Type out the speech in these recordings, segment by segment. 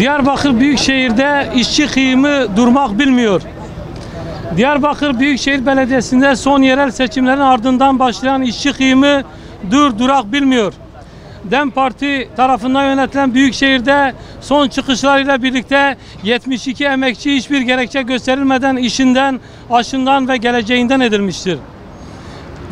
Diyarbakır Büyükşehir'de işçi kıyımı durmak bilmiyor. Diyarbakır Büyükşehir Belediyesi'nde son yerel seçimlerin ardından başlayan işçi kıyımı durak bilmiyor. DEM Parti tarafından yönetilen Büyükşehir'de son çıkışlarıyla birlikte 72 emekçi hiçbir gerekçe gösterilmeden işinden, aşından ve geleceğinden edilmiştir.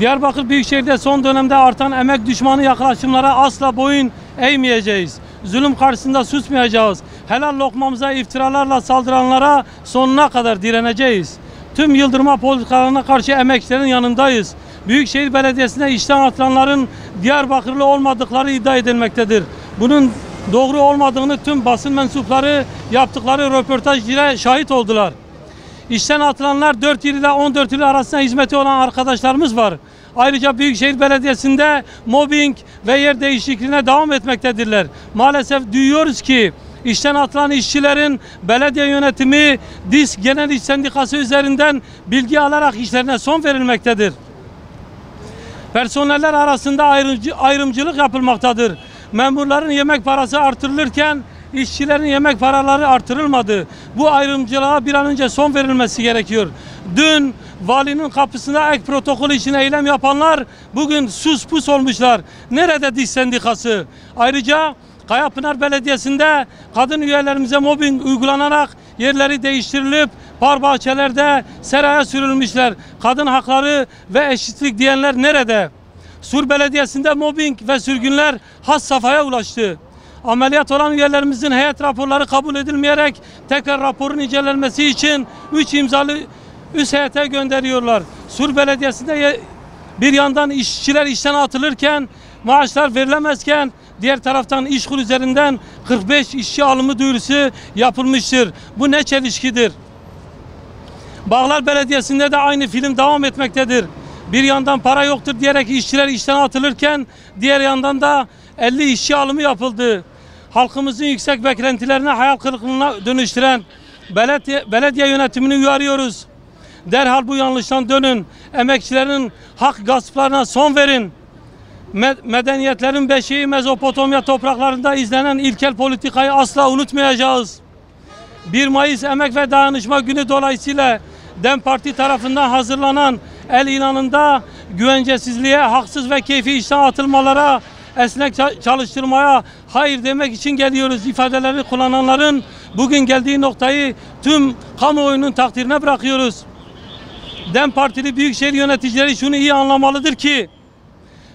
Diyarbakır Büyükşehir'de son dönemde artan emek düşmanı yaklaşımlara asla boyun eğmeyeceğiz. Zulüm karşısında susmayacağız. Helal lokmamıza iftiralarla saldıranlara sonuna kadar direneceğiz. Tüm yıldırma politikalarına karşı emekçilerin yanındayız. Büyükşehir Belediyesi'ne işten atılanların Diyarbakırlı olmadıkları iddia edilmektedir. Bunun doğru olmadığını tüm basın mensupları yaptıkları röportaj ile şahit oldular. İşten atılanlar 4 yıl ile 14 yıl arasında hizmeti olan arkadaşlarımız var. Ayrıca Büyükşehir Belediyesi'nde mobbing ve yer değişikliğine devam etmektedirler. Maalesef duyuyoruz ki işten atılan işçilerin belediye yönetimi DİSK Genel İş Sendikası üzerinden bilgi alarak işlerine son verilmektedir. Personeller arasında ayrımcılık yapılmaktadır. Memurların yemek parası artırılırken işçilerin yemek paraları artırılmadı. Bu ayrımcılığa bir an önce son verilmesi gerekiyor. Dün valinin kapısında ek protokol için eylem yapanlar bugün sus pus olmuşlar. Nerede DİSK Sendikası? Ayrıca Kayapınar Belediyesi'nde kadın üyelerimize mobbing uygulanarak yerleri değiştirilip par bahçelerde seraya sürülmüşler. Kadın hakları ve eşitlik diyenler nerede? Sur Belediyesi'nde mobbing ve sürgünler has safhaya ulaştı. Ameliyat olan üyelerimizin heyet raporları kabul edilmeyerek tekrar raporun incelenmesi için 3 imzalı üst heyete gönderiyorlar. Sur Belediyesi'nde bir yandan işçiler işten atılırken, maaşlar verilemezken diğer taraftan İşkur üzerinden 45 işçi alımı duyurusu yapılmıştır. Bu ne çelişkidir? Bağlar Belediyesi'nde de aynı film devam etmektedir. Bir yandan para yoktur diyerek işçiler işten atılırken diğer yandan da 50 işçi alımı yapıldı. Halkımızın yüksek beklentilerine hayal kırıklığına dönüştüren belediye yönetimini uyarıyoruz. Derhal bu yanlıştan dönün. Emekçilerin hak gasplarına son verin. Medeniyetlerin beşiği Mezopotamya topraklarında izlenen ilkel politikayı asla unutmayacağız. 1 Mayıs Emek ve Dayanışma Günü dolayısıyla DEM Parti tarafından hazırlanan el ilanında güvencesizliğe, haksız ve keyfi işten atılmalara, esnek çalıştırmaya hayır demek için geliyoruz ifadeleri kullananların bugün geldiği noktayı tüm kamuoyunun takdirine bırakıyoruz. DEM Partili Büyükşehir yöneticileri şunu iyi anlamalıdır ki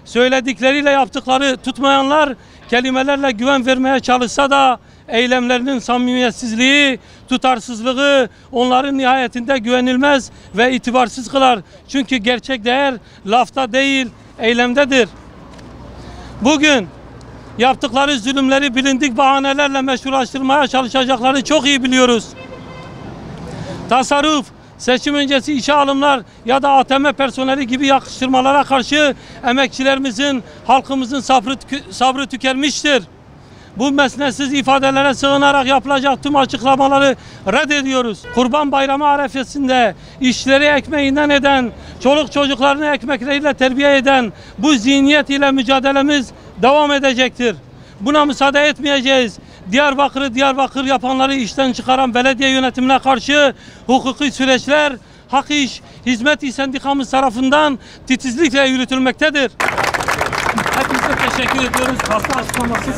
söyledikleriyle yaptıkları tutmayanlar kelimelerle güven vermeye çalışsa da eylemlerinin samimiyetsizliği, tutarsızlığı onların nihayetinde güvenilmez ve itibarsız kılar. Çünkü gerçek değer lafta değil, eylemdedir. Bugün yaptıkları zulümleri bilindik bahanelerle meşrulaştırmaya çalışacaklarını çok iyi biliyoruz. Tasarruf, seçim öncesi işe alımlar ya da ATM personeli gibi yakıştırmalara karşı emekçilerimizin, halkımızın sabrı tükenmiştir. Bu mesnetsiz ifadelere sığınarak yapılacak tüm açıklamaları reddediyoruz. Kurban Bayramı arefesinde işleri ekmeğinden eden, çoluk çocuklarını ekmekleriyle terbiye eden bu zihniyet ile mücadelemiz devam edecektir. Buna müsaade etmeyeceğiz. Diyarbakır'ı Diyarbakır yapanları işten çıkaran belediye yönetimine karşı hukuki süreçler Hak İş Hizmet İş Sendikamız tarafından titizlikle yürütülmektedir. Hepinize teşekkür ediyoruz. Hasta açıklaması.